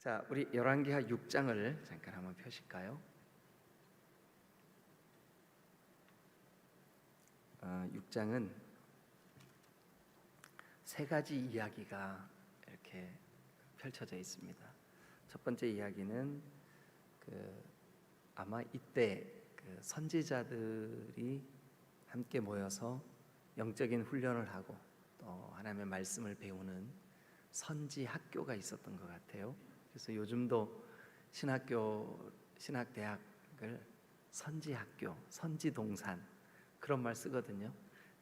자, 우리 열왕기하 6장을 잠깐 한번 펴실까요? 6장은 세 가지 이야기가 이렇게 펼쳐져 있습니다. 첫 번째 이야기는 아마 이때 선지자들이 함께 모여서 영적인 훈련을 하고 또 하나님의 말씀을 배우는 선지 학교가 있었던 것 같아요. 그래서 요즘도 신학대학을 선지학교, 선지동산 그런 말 쓰거든요.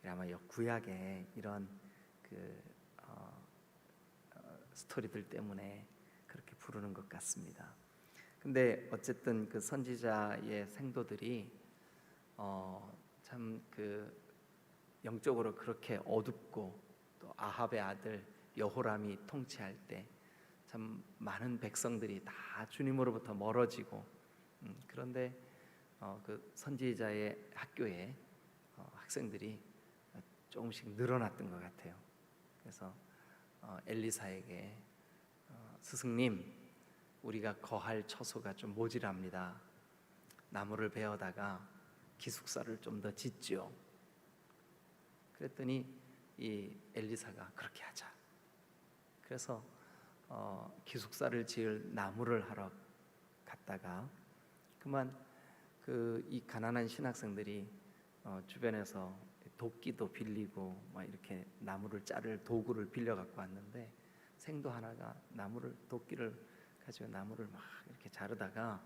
아마 구약에 이런 스토리들 때문에 그렇게 부르는 것 같습니다. 근데 어쨌든 그 선지자의 생도들이 참 영적으로 그렇게 어둡고 또 아합의 아들 여호람이 통치할 때 참 많은 백성들이 다 주님으로부터 멀어지고 그런데 그 선지자의 학교에 학생들이 조금씩 늘어났던 것 같아요. 그래서 엘리사에게 스승님, 우리가 거할 처소가 좀 모자랍니다. 나무를 베어다가 기숙사를 좀 더 짓죠. 그랬더니 이 엘리사가 그렇게 하자. 그래서 기숙사를 지을 나무를 하러 갔다가 그만 이 가난한 신학생들이 주변에서 도끼도 빌리고 막 이렇게 나무를 자를 도구를 빌려 갖고 왔는데 생도 하나가 도끼를 가지고 나무를 막 이렇게 자르다가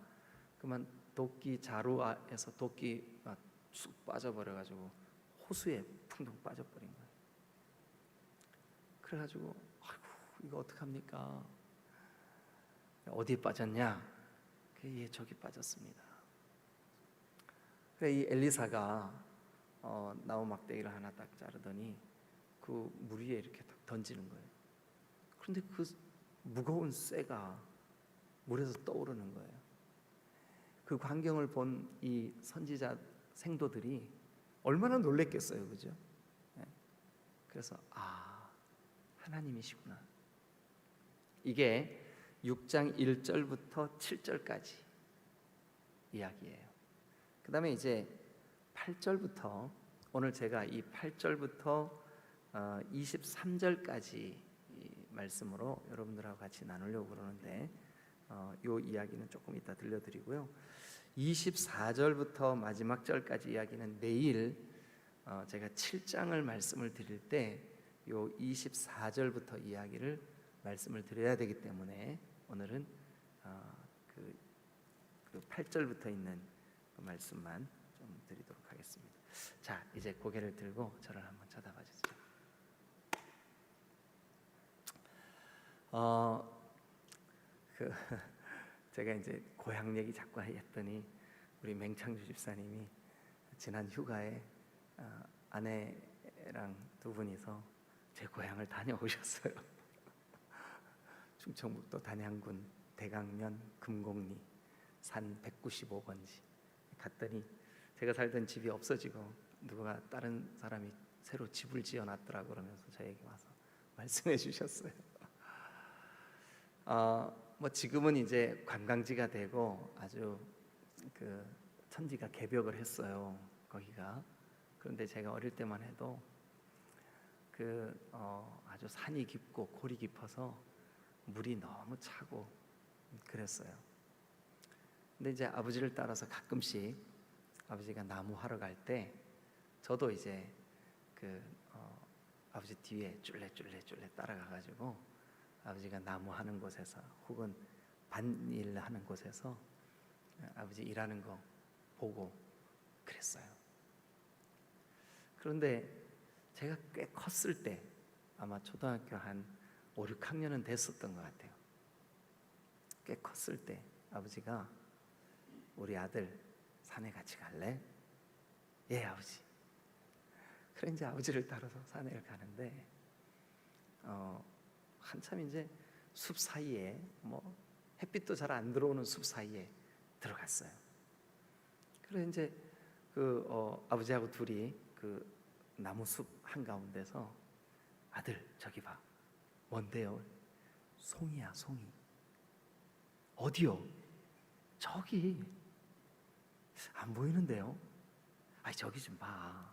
그만 도끼 자루에서 도끼가 쑥 빠져버려 가지고 호수에 풍덩 빠져버린 거예요. 그래가지고 아이고 이거 어떡합니까? 어디에 빠졌냐? 예, 저기 빠졌습니다. 그래 이 엘리사가 나무 막대기를 하나 딱 자르더니 그 물 위에 이렇게 딱 던지는 거예요. 그런데 그 무거운 쇠가 물에서 떠오르는 거예요. 그 광경을 본 이 선지자 생도들이 얼마나 놀랬겠어요, 그죠? 그래서 하나님이시구나. 이게 6장 1절부터 7절까지 이야기예요. 그 다음에 이제 8절부터 오늘 제가 이 8절부터 23절까지 이 말씀으로 여러분들하고 같이 나누려고 그러는데 이 이야기는 조금 이따 들려드리고요. 24절부터 마지막 절까지 이야기는 내일 제가 7장을 말씀을 드릴 때 이 24절부터 이야기를 말씀을 드려야 되기 때문에 오늘은 그 8절부터 있는 그 말씀만 좀 드리도록 하겠습니다. 자, 이제 고개를 들고 저를 한번 쳐다봐 주세요. 제가 이제 고향 얘기 자꾸 했더니 우리 맹창주 집사님이 지난 휴가에 아내랑 두 분이서 제 고향을 다녀오셨어요. 충청북도 단양군 대강면 금곡리 산 195번지 갔더니 제가 살던 집이 없어지고 누가 다른 사람이 새로 집을 지어놨더라고 그러면서 저에게 와서 말씀해 주셨어요. 뭐 지금은 이제 관광지가 되고 아주 천지가 개벽을 했어요, 거기가. 그런데 제가 어릴 때만 해도 아주 산이 깊고 골이 깊어서 물이 너무 차고 그랬어요. 근데 이제 아버지를 따라서 가끔씩 아버지가 나무 하러 갈 때 저도 이제 아버지 뒤에 쫄래 따라가가지고 아버지가 나무 하는 곳에서 혹은 밭일 하는 곳에서 아버지 일하는 거 보고 그랬어요. 그런데 제가 꽤 컸을 때 아마 초등학교 한 5, 6학년은 됐었던 것 같아요. 꽤 컸을 때 아버지가 우리 아들 산에 같이 갈래? 예, 아버지. 그래 이제 아버지를 따라서 산에 가는데 한참 이제 숲 사이에 햇빛도 잘 안 들어오는 숲 사이에 들어갔어요. 그래 이제 아버지하고 둘이 나무 숲 한가운데서 아들 저기 봐. 뭔데요? 송이야, 송이. 어디요? 저기. 안 보이는데요? 아이, 저기 좀 봐.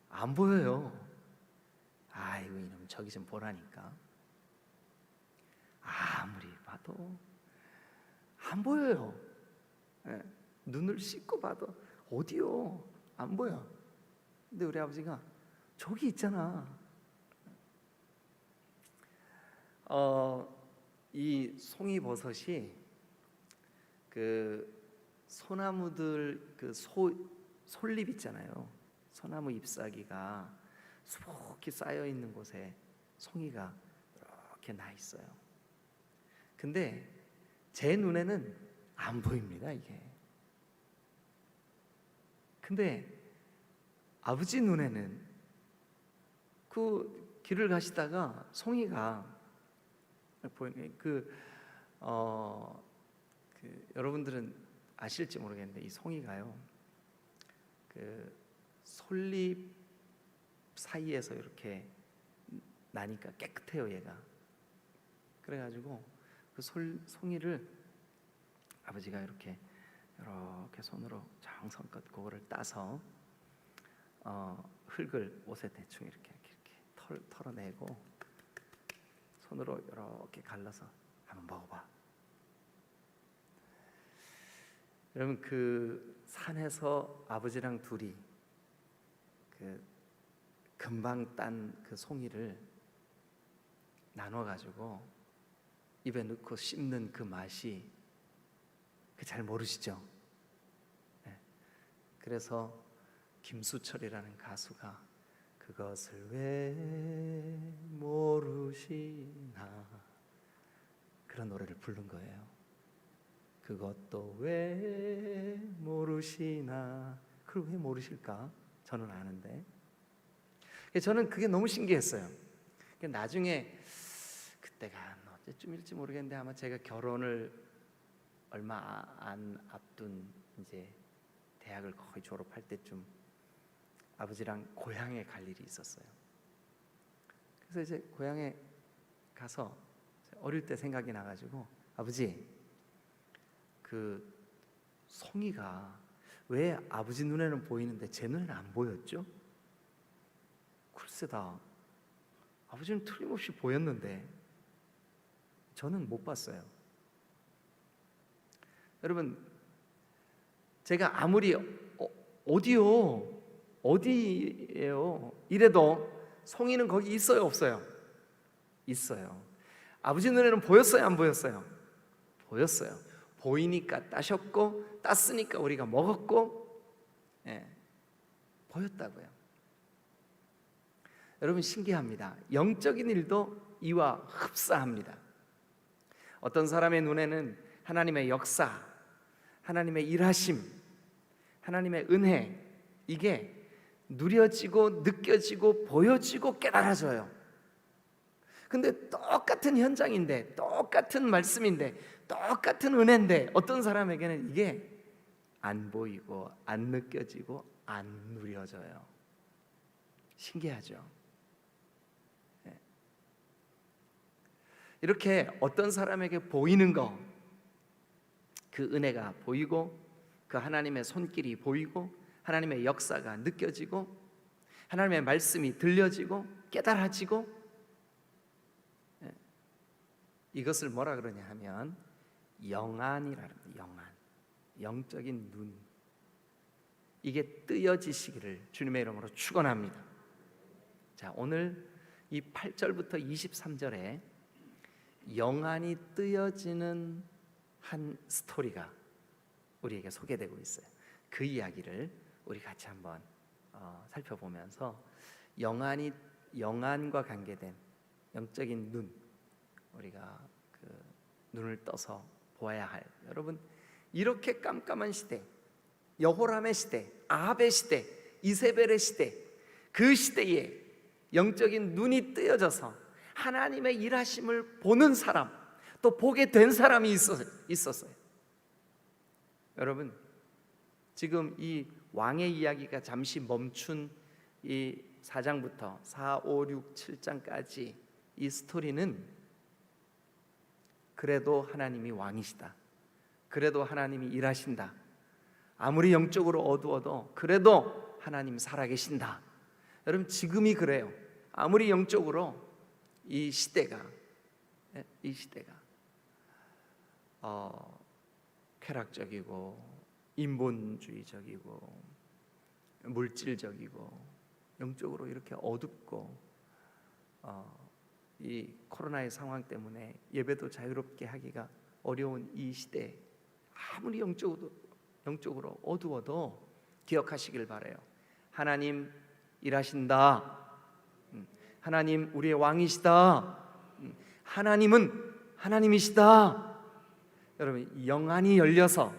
안 보여요. 아이고, 이놈 저기 좀 보라니까. 아무리 봐도 안 보여요. 예, 눈을 씻고 봐도 어디요? 안 보여. 근데 우리 아버지가 저기 있잖아. 이 송이버섯이 그 소나무들 그 솔잎 있잖아요. 소나무 잎사귀가 수북히 쌓여 있는 곳에 송이가 이렇게 나 있어요. 근데 제 눈에는 안 보입니다, 이게. 근데 아버지 눈에는 그 길을 가시다가 송이가 보이는 여러분들은 아실지 모르겠는데 이 송이가요, 그 솔잎 사이에서 이렇게 나니까 깨끗해요, 얘가. 그래가지고 그 송이를 아버지가 이렇게 손으로 정성껏 그거를 따서 흙을 옷에 대충 이렇게 털어내고 손으로 이렇게 갈라서 한번 먹어봐. 여러분, 그 산에서 아버지랑 둘이 그 금방 딴 그 송이를 나눠 가지고 입에 넣고 씹는 그 맛이 잘 모르시죠? 네. 그래서 김수철이라는 가수가 그것을 왜 모르시나 그런 노래를 부른 거예요. 그것도 왜 모르시나. 그걸 왜 모르실까? 저는 아는데. 저는 그게 너무 신기했어요. 나중에 그때가 언제쯤일지 모르겠는데 아마 제가 결혼을 얼마 안 앞둔 이제 대학을 거의 졸업할 때쯤 아버지랑 고향에 갈 일이 있었어요. 그래서 이제 고향에 가서 어릴 때 생각이 나가지고, 아버지, 그 송이가 왜 아버지 눈에는 보이는데 제 눈에는 안 보였죠? 글쎄다, 아버지는 틀림없이 보였는데 저는 못 봤어요. 여러분, 제가 아무리 어디요? 어디예요? 이래도 송이는 거기 있어요, 없어요? 있어요. 아버지 눈에는 보였어요, 안 보였어요? 보였어요. 보이니까 따셨고, 땄으니까 우리가 먹었고, 보였다고요. 여러분, 신기합니다. 영적인 일도 이와 흡사합니다. 어떤 사람의 눈에는 하나님의 역사, 하나님의 일하심, 하나님의 은혜, 이게 누려지고 느껴지고 보여지고 깨달아져요. 근데 똑같은 현장인데, 똑같은 말씀인데, 똑같은 은혜인데 어떤 사람에게는 이게 안 보이고 안 느껴지고 안 누려져요. 신기하죠? 이렇게 어떤 사람에게 보이는 거, 그 은혜가 보이고, 그 하나님의 손길이 보이고, 하나님의 역사가 느껴지고, 하나님의 말씀이 들려지고 깨달아지고, 이것을 뭐라 그러냐 하면 영안이라는, 영안, 영적인 눈, 이게 뜨여지시기를 주님의 이름으로 축원합니다. 자, 오늘 이 8절부터 23절에 영안이 뜨여지는 한 스토리가 우리에게 소개되고 있어요. 그 이야기를 우리 같이 한번 살펴보면서 영안과 관계된 영적인 눈, 우리가 그 눈을 떠서 보아야 할, 여러분, 이렇게 깜깜한 시대, 여호람의 시대, 아합의 시대, 이세벨의 시대, 그 시대에 영적인 눈이 뜨여져서 하나님의 일하심을 보는 사람, 또 보게 된 사람이 있었어요. 여러분, 지금 이 왕의 이야기가 잠시 멈춘 이 4장부터 4, 5, 6, 7장까지 이 스토리는 그래도 하나님이 왕이시다. 그래도 하나님이 일하신다. 아무리 영적으로 어두워도 그래도 하나님 살아계신다. 여러분 지금이 그래요. 아무리 영적으로 이 시대가 쾌락적이고 인본주의적이고 물질적이고 영적으로 이렇게 어둡고 이 코로나의 상황 때문에 예배도 자유롭게 하기가 어려운 이 시대, 아무리 영적으로 어두워도 기억하시길 바라요. 하나님 일하신다. 하나님 우리의 왕이시다. 하나님은 하나님이시다. 여러분 영안이 열려서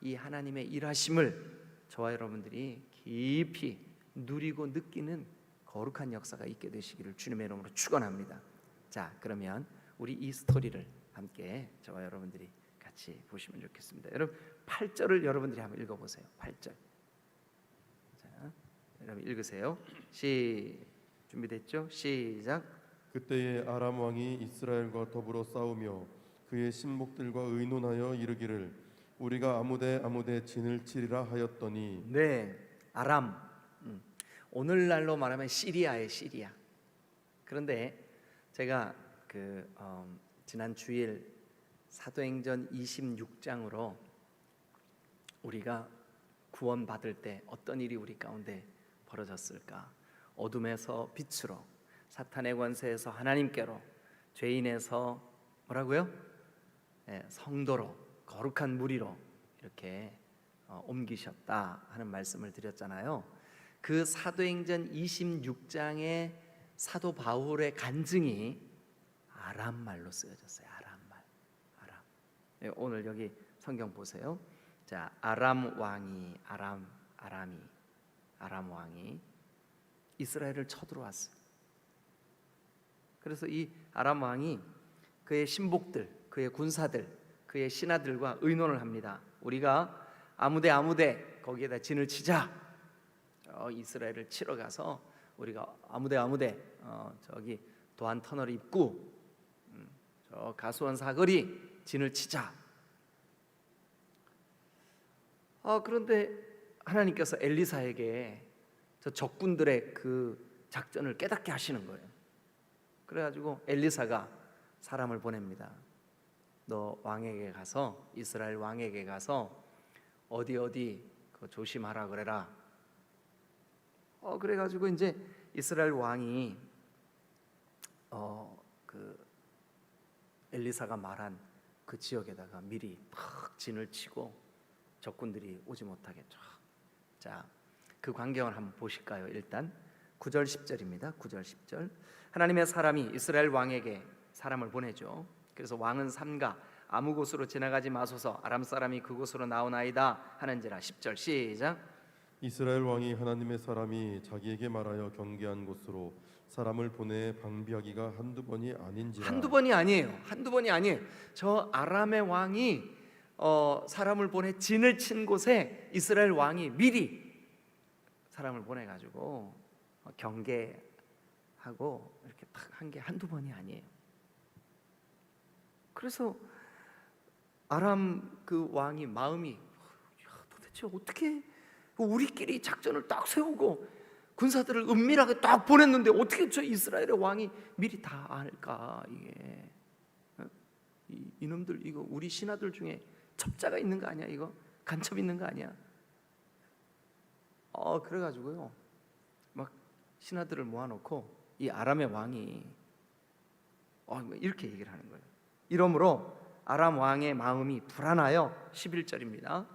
이 하나님의 일하심을 저와 여러분들이 깊이 누리고 느끼는 거룩한 역사가 있게 되시기를 주님의 이름으로 축원합니다. 자, 그러면 우리 이 스토리를 함께 저와 여러분들이 같이 보시면 좋겠습니다. 여러분 8절을 여러분들이 한번 읽어보세요. 8절. 자, 여러분 읽으세요. 준비됐죠? 시작. 그때에 아람 왕이 이스라엘과 더불어 싸우며 그의 신복들과 의논하여 이르기를 우리가 아무데 진을 치리라 하였더니. 네, 아람. 오늘날로 말하면 시리아예요, 시리아. 그런데 제가 지난 주일 사도행전 26장으로 우리가 구원받을 때 어떤 일이 우리 가운데 벌어졌을까? 어둠에서 빛으로, 사탄의 권세에서 하나님께로, 죄인에서 뭐라고요? 성도로, 거룩한 무리로 이렇게 옮기셨다 하는 말씀을 드렸잖아요. 그 사도행전 26장의 사도 바울의 간증이 아람 말로 쓰여졌어요. 아람 말. 오늘 여기 성경 보세요. 자, 아람 왕이 이스라엘을 쳐들어왔어요. 그래서 이 아람 왕이 그의 신복들, 그의 군사들, 그의 신하들과 의논을 합니다. 우리가 아무데 거기에다 진을 치자. 이스라엘을 치러 가서 우리가 아무데 저기 도안 터널 입구, 저 가수원 사거리 진을 치자. 그런데 하나님께서 엘리사에게 저 적군들의 그 작전을 깨닫게 하시는 거예요. 그래가지고 엘리사가 사람을 보냅니다. 너 왕에게 가서, 이스라엘 왕에게 가서 어디 그거 조심하라 그래라. 그래가지고 이제 이스라엘 왕이 그 엘리사가 말한 그 지역에다가 미리 탁 진을 치고 적군들이 오지 못하게 쫙. 자, 그 광경을 한번 보실까요? 일단 9절 10절입니다. 9절 10절. 하나님의 사람이 이스라엘 왕에게 사람을 보내죠. 그래서 왕은 삼가 아무 곳으로 지나가지 마소서, 아람 사람이 그곳으로 나오나이다 하는지라. 10절 시작. 이스라엘 왕이 하나님의 사람이 자기에게 말하여 경계한 곳으로 사람을 보내 방비하기가 한두 번이 아닌지라. 한두 번이 아니에요. 저 아람의 왕이 사람을 보내 진을 친 곳에 이스라엘 왕이 미리 사람을 보내가지고 경계하고 이렇게 딱 한 게 한두 번이 아니에요. 그래서 아람 그 왕이 마음이 도대체 어떻게 우리끼리 작전을 딱 세우고 군사들을 은밀하게 딱 보냈는데 어떻게 저 이스라엘의 왕이 미리 다 알까? 이게 이놈들 이거 우리 신하들 중에 첩자가 있는 거 아니야? 이거 간첩 있는 거 아니야? 그래가지고요 막 신하들을 모아놓고 이 아람의 왕이 이렇게 얘기를 하는 거예요. 이러므로 아람 왕의 마음이 불안하여 11절입니다.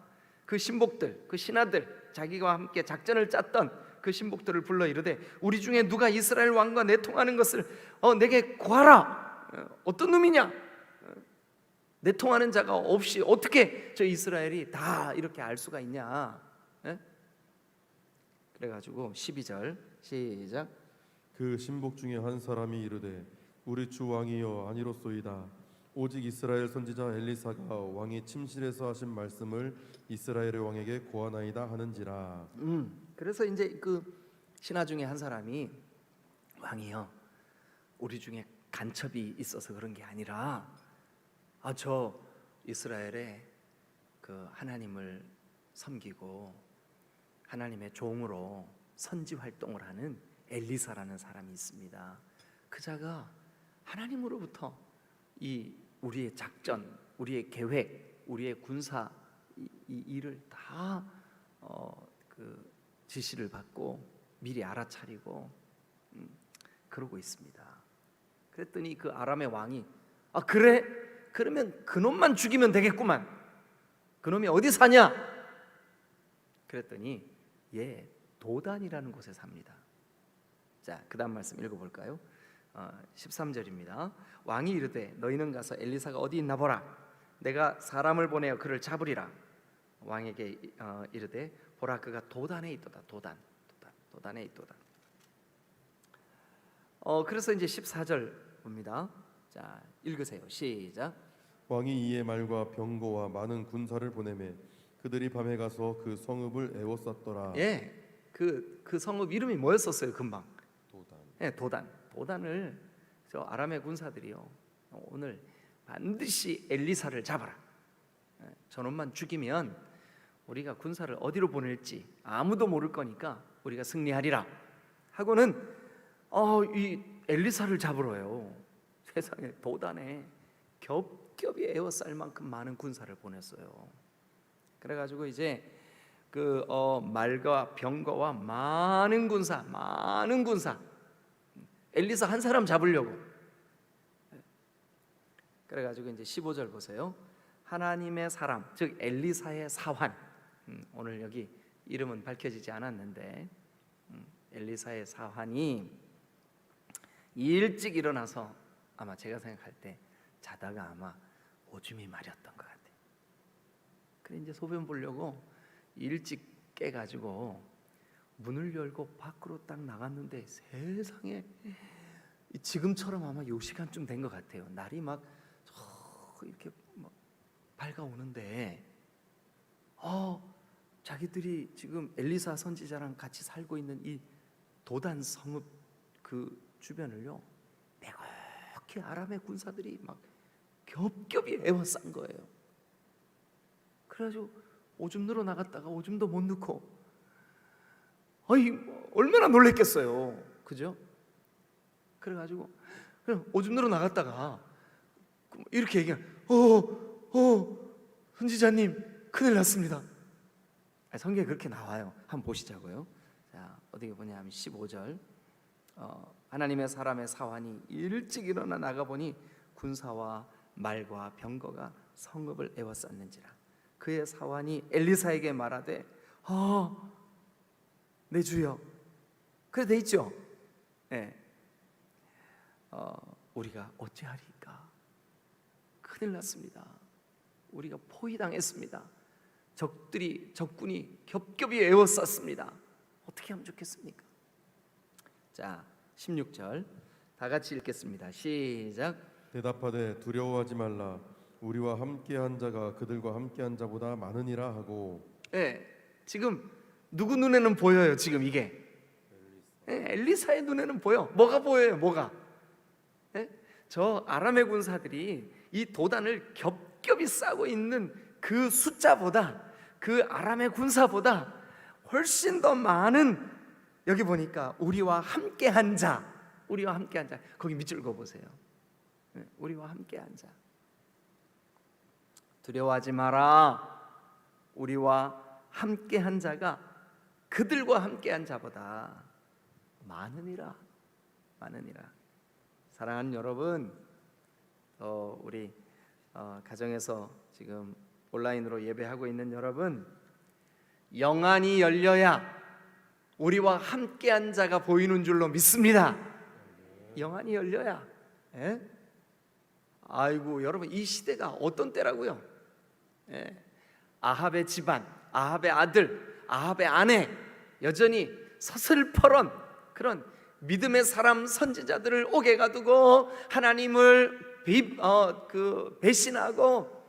그 신복들, 그 신하들, 자기와 함께 작전을 짰던 그 신복들을 불러 이르되 우리 중에 누가 이스라엘 왕과 내통하는 것을 내게 구하라. 어떤 놈이냐? 내통하는 자가 없이 어떻게 저 이스라엘이 다 이렇게 알 수가 있냐? 그래가지고 12절 시작. 그 신복 중에 한 사람이 이르되 우리 주 왕이여 아니로소이다. 오직 이스라엘 선지자 엘리사가 왕이 침실에서 하신 말씀을 이스라엘의 왕에게 고하나이다 하는지라. 그래서 이제 그 신하 중에 한 사람이 왕이여 우리 중에 간첩이 있어서 그런 게 아니라 저 이스라엘에 그 하나님을 섬기고 하나님의 종으로 선지 활동을 하는 엘리사라는 사람이 있습니다. 그 자가 하나님으로부터 이 우리의 작전, 우리의 계획, 우리의 군사 이 일을 다 그 지시를 받고 미리 알아차리고 그러고 있습니다. 그랬더니 그 아람의 왕이 그래? 그러면 그놈만 죽이면 되겠구만. 그놈이 어디 사냐? 그랬더니 도단이라는 곳에 삽니다. 자, 그 다음 말씀 읽어볼까요? 13절입니다. 왕이 이르되 너희는 가서 엘리사가 어디 있나 보라. 내가 사람을 보내어 그를 잡으리라. 왕에게 이르되 보라 그가 도단에 있도다. 도단에 있도다. 그래서 이제 14절 봅니다. 자, 읽으세요. 시작. 왕이 이에 말과 병거와 많은 군사를 보내매 그들이 밤에 가서 그 성읍을 에워쌌더라. 그 성읍 이름이 뭐였었어요? 금방 도단. 도단을 저 아람의 군사들이요, 오늘 반드시 엘리사를 잡아라. 저놈만 죽이면 우리가 군사를 어디로 보낼지 아무도 모를 거니까 우리가 승리하리라 하고는 이 엘리사를 잡으러요, 세상에 도단에 겹겹이 에워쌀 만큼 많은 군사를 보냈어요. 그래가지고 이제 그 말과 병거와 많은 군사 엘리사 한 사람 잡으려고. 그래가지고 이제 15절 보세요. 하나님의 사람, 즉 엘리사의 사환. 오늘 여기 이름은 밝혀지지 않았는데 엘리사의 사환이 일찍 일어나서 아마 제가 생각할 때 자다가 아마 오줌이 마렸던 것 같아요. 그래 이제 소변 보려고 일찍 깨가지고 문을 열고 밖으로 딱 나갔는데 세상에 지금처럼 아마 요 시간쯤 된 것 같아요. 날이 막 이렇게 막 밝아오는데 자기들이 지금 엘리사 선지자랑 같이 살고 있는 이 도단 성읍 그 주변을요 빼곡히 아람의 군사들이 막 겹겹이 에워싼 거예요. 그래가지고 오줌 누러 나갔다가 오줌도 못 넣고 얼마나 놀랬겠어요, 그죠? 그래가지고 그냥 오줌 누러 나갔다가 이렇게 얘기해. 선지자님 큰일 났습니다. 성경에 그렇게 나와요. 한번 보시자고요. 자, 어디에 보냐면 15절. 하나님의 사람의 사환이 일찍 일어나 나가보니 군사와 말과 병거가 성읍을 에워쌌는지라. 그의 사환이 엘리사에게 말하되 내 주여. 그래 돼 있죠. 우리가 어찌하리까? 큰일 났습니다. 우리가 포위당했습니다. 적군이 겹겹이 에워쌌습니다. 어떻게 하면 좋겠습니까? 자, 16절 다 같이 읽겠습니다. 시작. 대답하되 두려워하지 말라. 우리와 함께한 자가 그들과 함께한 자보다 많으니라 하고. 지금 누구 눈에는 보여요? 지금 이게 엘리사의 눈에는 보여. 뭐가 보여요? 뭐가? 저 아람의 군사들이 이 도단을 겹겹이 싸고 있는 그 숫자보다, 그 아람의 군사보다 훨씬 더 많은, 여기 보니까 우리와 함께한 자, 거기 밑줄 읽어보세요. 우리와 함께한 자. 두려워하지 마라. 우리와 함께한 자가 그들과 함께한 자보다 많으니라. 사랑하는 여러분, 우리 가정에서 지금 온라인으로 예배하고 있는 여러분, 영안이 열려야 우리와 함께한 자가 보이는 줄로 믿습니다. 영안이 열려야. 아이고 여러분, 이 시대가 어떤 때라고요? 아합의 집안, 아합의 아들, 아합의 아내, 여전히 서슬퍼런 그런 믿음의 사람 선지자들을 옥에 가두고 하나님을 배신하고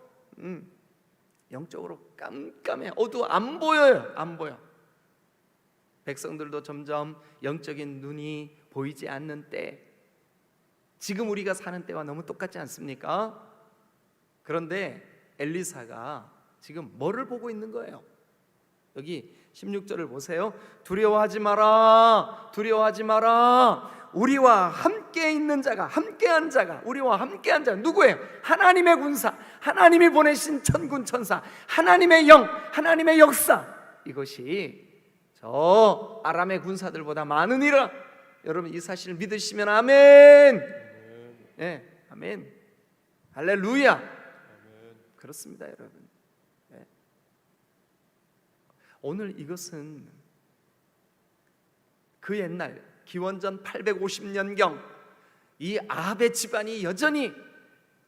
영적으로 깜깜해. 어두워. 안 보여. 백성들도 점점 영적인 눈이 보이지 않는 때, 지금 우리가 사는 때와 너무 똑같지 않습니까? 그런데 엘리사가 지금 뭐를 보고 있는 거예요? 여기 16절을 보세요. 두려워하지 마라, 두려워하지 마라. 우리와 함께 있는 자가, 함께한 자가, 우리와 함께한 자가 누구예요? 하나님의 군사, 하나님이 보내신 천군 천사, 하나님의 영, 하나님의 역사. 이것이 저 아람의 군사들보다 많으니라. 여러분 이 사실을 믿으시면 아멘. 네, 아멘. 할렐루야. 아멘. 그렇습니다, 여러분. 네. 오늘 이것은 그 옛날 기원전 850년경 이 아합의 집안이 여전히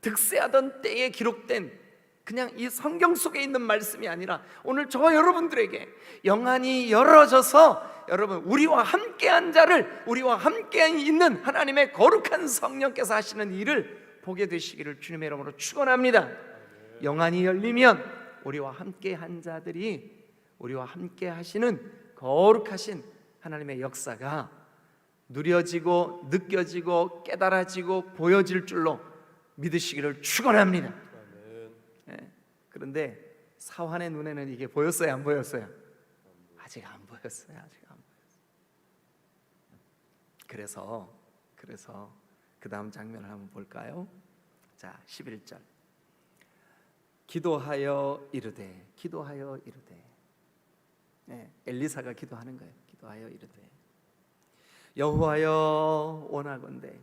득세하던 때에 기록된 그냥 이 성경 속에 있는 말씀이 아니라 오늘 저와 여러분들에게 영안이 열어져서 여러분 우리와 함께한 자를, 우리와 함께 있는 하나님의 거룩한 성령께서 하시는 일을 보게 되시기를 주님의 이름으로 축원합니다. 영안이 열리면 우리와 함께한 자들이 우리와 함께 하시는 거룩하신 하나님의 역사가 누려지고 느껴지고 깨달아지고 보여질 줄로 믿으시기를 축원합니다. 네. 그런데 사환의 눈에는 이게 보였어요, 안 보였어요? 아직 안 보였어요. 아직 안 보였어요. 그래서 그 다음 장면을 한번 볼까요? 자, 11절. 기도하여 이르되, 기도하여 이르되. 네, 엘리사가 기도하는 거예요. 기도하여 이르되 여호와여 원하건대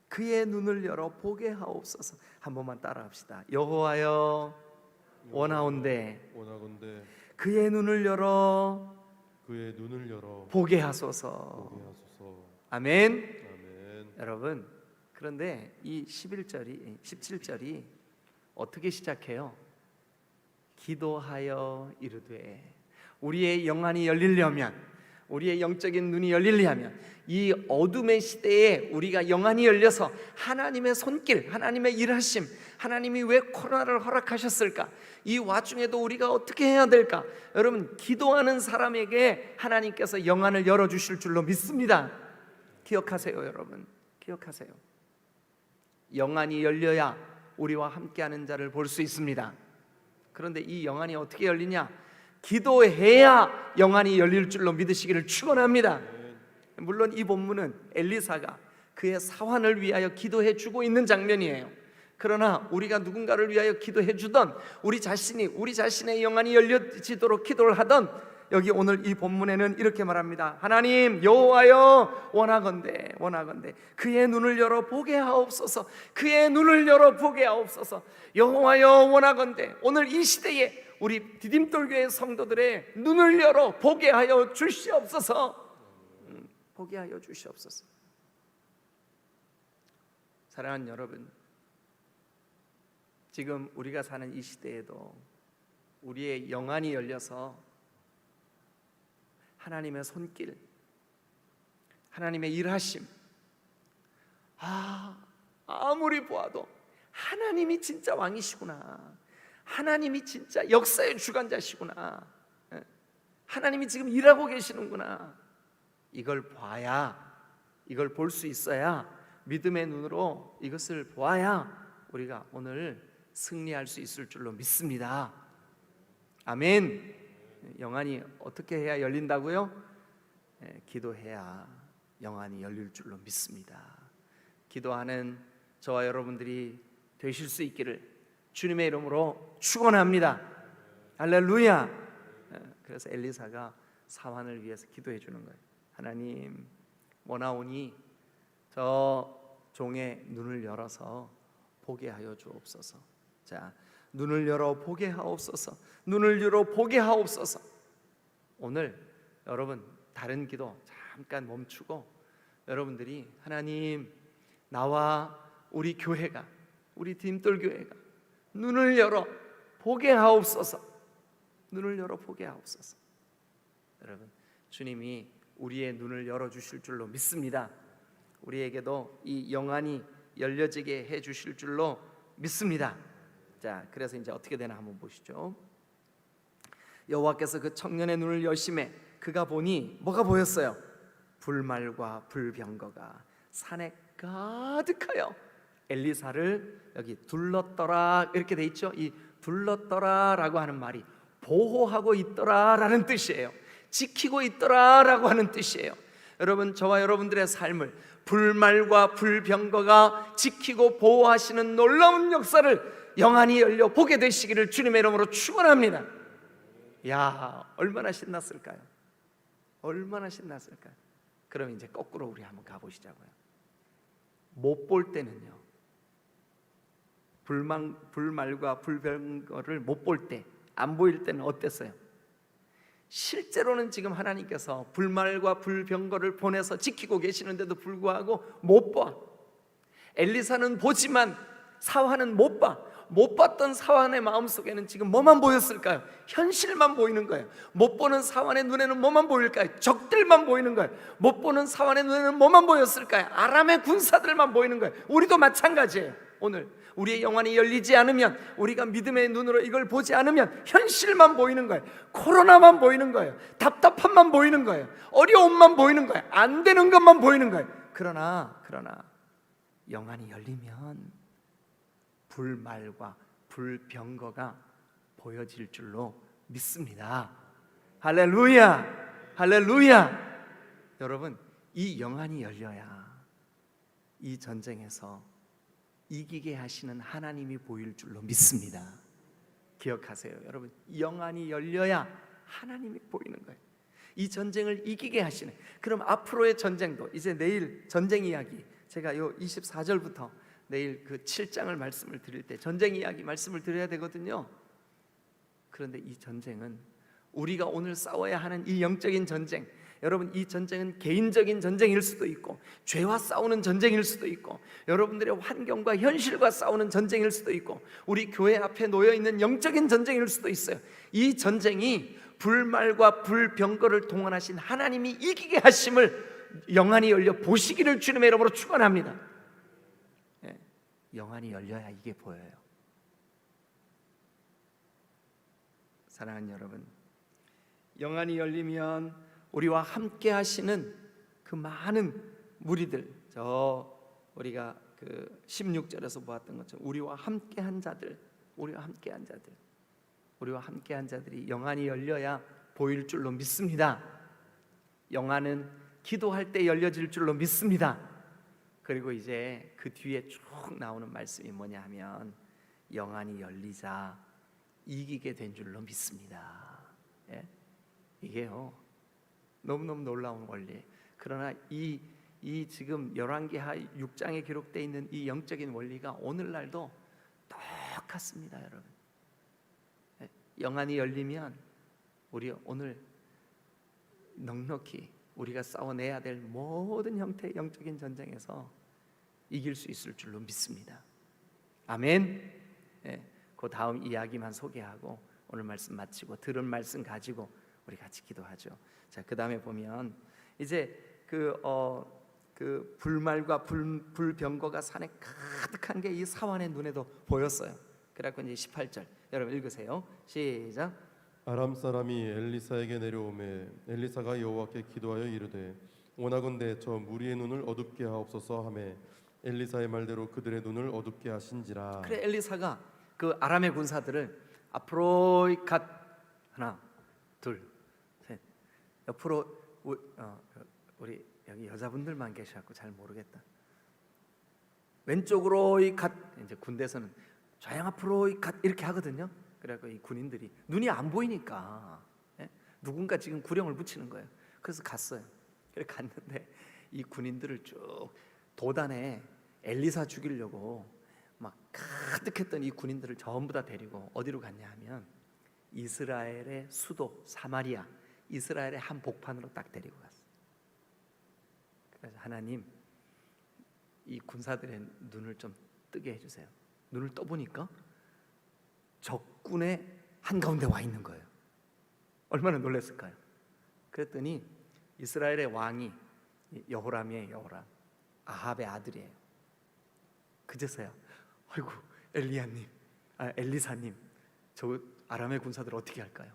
그의 눈을 열어 보게 하옵소서. 한 번만 따라합시다. 여호와여 원하온대 그의 눈을 열어 보게 하소서. 아멘. 여러분, 그런데 이 11절이 17절이 어떻게 시작해요? 기도하여 이르되. 우리의 영안이 열리려면, 우리의 영적인 눈이 열리려면 이 어둠의 시대에 우리가 영안이 열려서 하나님의 손길, 하나님의 일하심, 하나님이 왜 코로나를 허락하셨을까? 이 와중에도 우리가 어떻게 해야 될까? 여러분, 기도하는 사람에게 하나님께서 영안을 열어주실 줄로 믿습니다. 기억하세요, 여러분. 기억하세요. 영안이 열려야 우리와 함께하는 자를 볼 수 있습니다. 그런데 이 영안이 어떻게 열리냐? 기도해야 영안이 열릴 줄로 믿으시기를 축원합니다. 물론 이 본문은 엘리사가 그의 사환을 위하여 기도해 주고 있는 장면이에요. 그러나 우리가 누군가를 위하여 기도해 주던 우리 자신의 영안이 열려지도록 기도를 하던 여기 오늘 이 본문에는 이렇게 말합니다. 하나님 여호와여 원하건대 그의 눈을 열어 보게 하옵소서. 그의 눈을 열어 보게 하옵소서. 여호와여 원하건대 오늘 이 시대에 우리 디딤돌교회 성도들의 눈을 열어 보게 하여 주시옵소서. 보게 하여 주시옵소서. 사랑하는 여러분, 지금 우리가 사는 이 시대에도 우리의 영안이 열려서 하나님의 손길, 하나님의 일하심, 아무리 보아도 하나님이 진짜 왕이시구나, 하나님이 진짜 역사의 주관자시구나, 하나님이 지금 일하고 계시는구나, 이걸 봐야, 이걸 볼 수 있어야, 믿음의 눈으로 이것을 보아야 우리가 오늘 승리할 수 있을 줄로 믿습니다. 아멘. 영안이 어떻게 해야 열린다고요? 기도해야 영안이 열릴 줄로 믿습니다. 기도하는 저와 여러분들이 되실 수 있기를 주님의 이름으로 축원합니다. 할렐루야. 그래서 엘리사가 사환을 위해서 기도해 주는 거예요. 하나님 원하오니 저 종의 눈을 열어서 보게 하여 주옵소서. 자, 눈을 열어 보게 하옵소서. 눈을 열어 보게 하옵소서. 오늘 여러분 다른 기도 잠깐 멈추고 여러분들이 하나님 나와 우리 교회가, 우리 디딤돌교회가 눈을 열어 보게 하옵소서. 눈을 열어 보게 하옵소서. 여러분, 주님이 우리의 눈을 열어주실 줄로 믿습니다. 우리에게도 이 영안이 열려지게 해주실 줄로 믿습니다. 자, 그래서 이제 어떻게 되나 한번 보시죠. 여호와께서 그 청년의 눈을 여심해 그가 보니 뭐가 보였어요? 불말과 불병거가 산에 가득하여 엘리사를 여기 둘렀더라 이렇게 돼 있죠. 이 둘렀더라라고 하는 말이 보호하고 있더라라는 뜻이에요. 지키고 있더라라고 하는 뜻이에요. 여러분, 저와 여러분들의 삶을 불말과 불병거가 지키고 보호하시는 놀라운 역사를 영안이 열려 보게 되시기를 주님의 이름으로 축원합니다. 야, 얼마나 신났을까요? 얼마나 신났을까요? 그럼 이제 거꾸로 우리 한번 가보시자고요. 못 볼 때는요, 불말과 불병거를 못 볼 때, 안 보일 때는 어땠어요? 실제로는 지금 하나님께서 불말과 불병거를 보내서 지키고 계시는데도 불구하고 못 봐. 엘리사는 보지만 사환은 못 봐. 못 봤던 사환의 마음속에는 지금 뭐만 보였을까요? 현실만 보이는 거예요. 못 보는 사환의 눈에는 뭐만 보일까요? 적들만 보이는 거예요. 못 보는 사환의 눈에는 뭐만 보였을까요? 아람의 군사들만 보이는 거예요. 우리도 마찬가지예요. 오늘 우리의 영안이 열리지 않으면, 우리가 믿음의 눈으로 이걸 보지 않으면 현실만 보이는 거예요. 코로나만 보이는 거예요. 답답함만 보이는 거예요. 어려움만 보이는 거예요. 안 되는 것만 보이는 거예요. 그러나 영안이 열리면 불말과 불병거가 보여질 줄로 믿습니다. 할렐루야, 할렐루야. 여러분, 이 영안이 열려야 이 전쟁에서 이기게 하시는 하나님이 보일 줄로 믿습니다. 기억하세요, 여러분. 영안이 열려야 하나님이 보이는 거예요. 이 전쟁을 이기게 하시는. 그럼 앞으로의 전쟁도, 이제 내일 전쟁 이야기, 제가 요 24절부터 내일 그 7장을 말씀을 드릴 때 전쟁 이야기 말씀을 드려야 되거든요. 그런데 이 전쟁은 우리가 오늘 싸워야 하는 이 영적인 전쟁, 여러분, 이 전쟁은 개인적인 전쟁일 수도 있고, 죄와 싸우는 전쟁일 수도 있고, 여러분들의 환경과 현실과 싸우는 전쟁일 수도 있고, 우리 교회 앞에 놓여있는 영적인 전쟁일 수도 있어요. 이 전쟁이 불말과 불병거를 동원하신 하나님이 이기게 하심을 영안이 열려 보시기를 주님의 이름으로 축원합니다. 영안이 열려야 이게 보여요. 사랑하는 여러분, 영안이 열리면 우리와 함께 하시는 그 많은 무리들, 우리가 그 16절에서 보았던 것처럼 우리와 함께한 자들, 우리와 함께한 자들이 영안이 열려야 보일 줄로 믿습니다. 영안은 기도할 때 열려질 줄로 믿습니다. 그리고 이제 그 뒤에 쭉 나오는 말씀이 뭐냐 하면 영안이 열리자 이기게 된 줄로 믿습니다. 이게요, 너무너무 놀라운 원리. 그러나 이 지금 열왕기하 6장에 기록되어 있는 이 영적인 원리가 오늘날도 똑같습니다, 여러분. 영안이 열리면 우리 오늘 넉넉히 우리가 싸워내야 될 모든 형태의 영적인 전쟁에서 이길 수 있을 줄로 믿습니다. 아멘. 그 다음 이야기만 소개하고 오늘 말씀 마치고 들은 말씀 가지고 우리 같이 기도하죠. 자, 그 다음에 보면 이제 그 불말과 불병거가 산에 가득한 게 이 사환의 눈에도 보였어요. 그래갖고 이제 18절 여러분 읽으세요. 시작. 아람 사람이 엘리사에게 내려오매 엘리사가 여호와께 기도하여 이르되 원하건대 저 무리의 눈을 어둡게 하옵소서 하매 엘리사의 말대로 그들의 눈을 어둡게 하신지라. 그래, 엘리사가 그 아람의 군사들을 앞으로 갓 하나 둘 셋 옆으로 우리 여기 여자분들만 계셔갖고 잘 모르겠다. 왼쪽으로 갓, 이제 군대에서는 좌양 앞으로 갓 이렇게 하거든요. 그래갖고 이 군인들이 눈이 안 보이니까 누군가 지금 구령을 붙이는 거예요. 그래서 갔어요. 그래 갔는데 이 군인들을 쭉 도단에 엘리사 죽이려고 막 가득했던 이 군인들을 전부 다 데리고 어디로 갔냐 하면 이스라엘의 수도 사마리아, 이스라엘의 한 복판으로 딱 데리고 갔어요. 그래서 하나님, 이 군사들의 눈을 좀 뜨게 해주세요. 눈을 떠보니까 적군의 한가운데 와 있는 거예요. 얼마나 놀랐을까요? 그랬더니 이스라엘의 왕이 여호람이에요. 여호람, 아합의 아들이에요. 그제서야 아이고 엘리사님, 저 아람의 군사들 어떻게 할까요?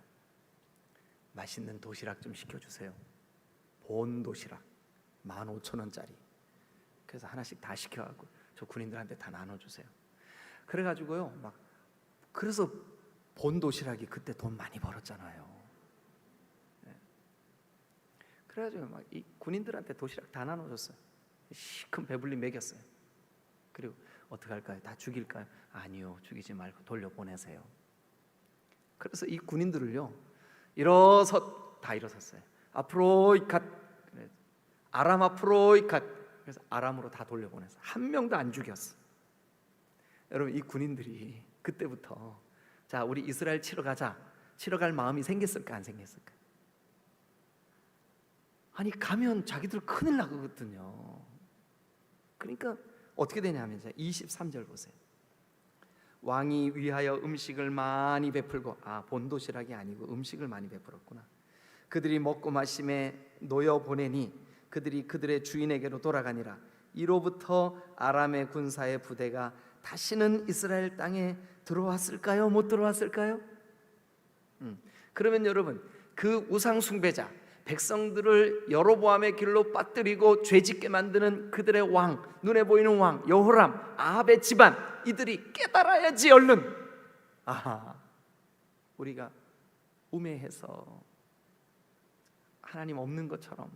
맛있는 도시락 좀 시켜주세요. 본 도시락 15,000원짜리. 그래서 하나씩 다 시켜갖고 저 군인들한테 다 나눠주세요. 그래가지고요, 막 그래서 본도시락이 그때 돈 많이 벌었잖아요. 네. 그래가지고 막 이 군인들한테 도시락 다 나눠줬어요. 시큰 배불리 먹였어요. 그리고 어떻게 할까요? 다 죽일까요? 아니요, 죽이지 말고 돌려보내세요. 그래서 이 군인들을요, 다 일어섰어요. 앞으로 이갓, 아람 앞으로 이갓. 그래서 아람으로 다 돌려보내서 한 명도 안 죽였어. 여러분, 이 군인들이 그때부터 자, 우리 이스라엘 치러 가자, 치러 갈 마음이 생겼을까 안 생겼을까? 아니, 가면 자기들 큰일 나거든요. 그러니까 어떻게 되냐면 23절 보세요. 왕이 위하여 음식을 많이 베풀고, 본도시락이 아니고 음식을 많이 베풀었구나. 그들이 먹고 마심에 놓여 보내니 그들이 그들의 주인에게로 돌아가니라. 이로부터 아람의 군사의 부대가 다시는 이스라엘 땅에 들어왔을까요? 못 들어왔을까요? 그러면 여러분, 그 우상 숭배자 백성들을 여로보암의 길로 빠뜨리고 죄짓게 만드는 그들의 왕, 눈에 보이는 왕 여호람, 아합의 집안, 이들이 깨달아야지 얼른. 우리가 우매해서 하나님 없는 것처럼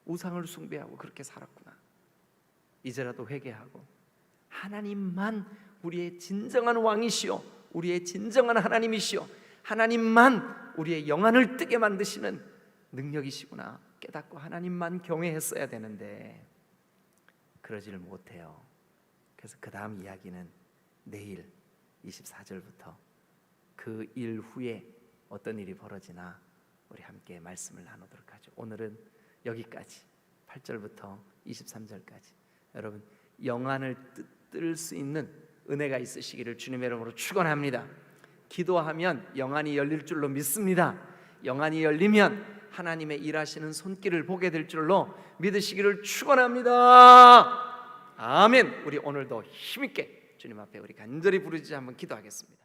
우상을 숭배하고 그렇게 살았구나. 이제라도 회개하고 하나님만 우리의 진정한 왕이시오, 우리의 진정한 하나님이시오, 하나님만 우리의 영안을 뜨게 만드시는 능력이시구나 깨닫고 하나님만 경외했어야 되는데 그러지를 못해요. 그래서 그 다음 이야기는 내일 24절부터 그 일 후에 어떤 일이 벌어지나 우리 함께 말씀을 나누도록 하죠. 오늘은 여기까지 8절부터 23절까지 여러분 영안을 뜰 수 있는 은혜가 있으시기를 주님의 이름으로 축원합니다. 기도하면 영안이 열릴 줄로 믿습니다. 영안이 열리면 하나님의 일하시는 손길을 보게 될 줄로 믿으시기를 축원합니다. 아멘. 우리 오늘도 힘있게 주님 앞에 우리 간절히 부르짖어 한번 기도하겠습니다.